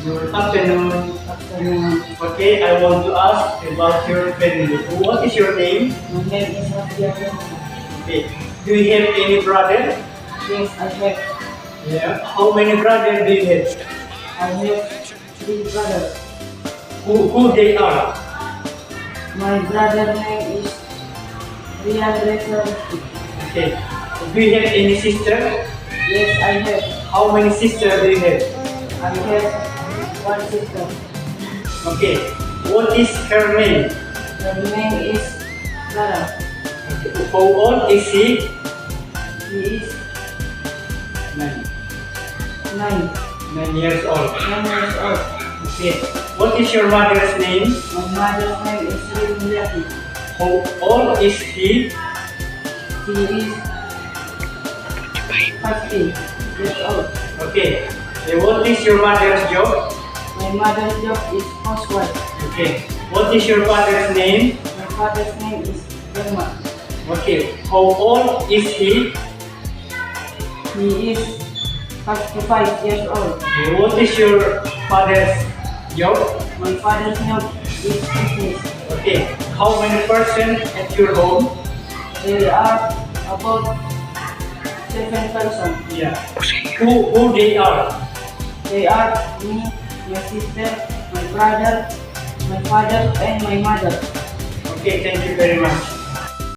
Good afternoon. Afternoon. Okay, I want to ask about your family. What is your name? My name is Rafiya. Okay. Do you have any brother? Yes, I have. Yeah. How many brothers do you have? I have three brothers. Who they are? My brother name is Rian Reza. Okay. Do you have any sister? Yes, I have. How many sisters do you have? I have one sister. Okay. What is her name? Her name is Clara. Okay. How old is she? She is 9. 9. 9 years old. 9 years old. Okay. What is your mother's name? My mother's name is Rimiyati. How old is he? She is 50 years old. Okay. What is your mother's job? My mother's job is housewife. Okay. What is your father's name? My father's name is Denmark. Okay. How old is he? He is 55 years old. Okay. What is your father's job? My father's job is business. Okay. How many person at your home? They are about 7,000. Yeah. Who they are? They are me, my sister, my brother, my father, and my mother. Okay. Thank you very much.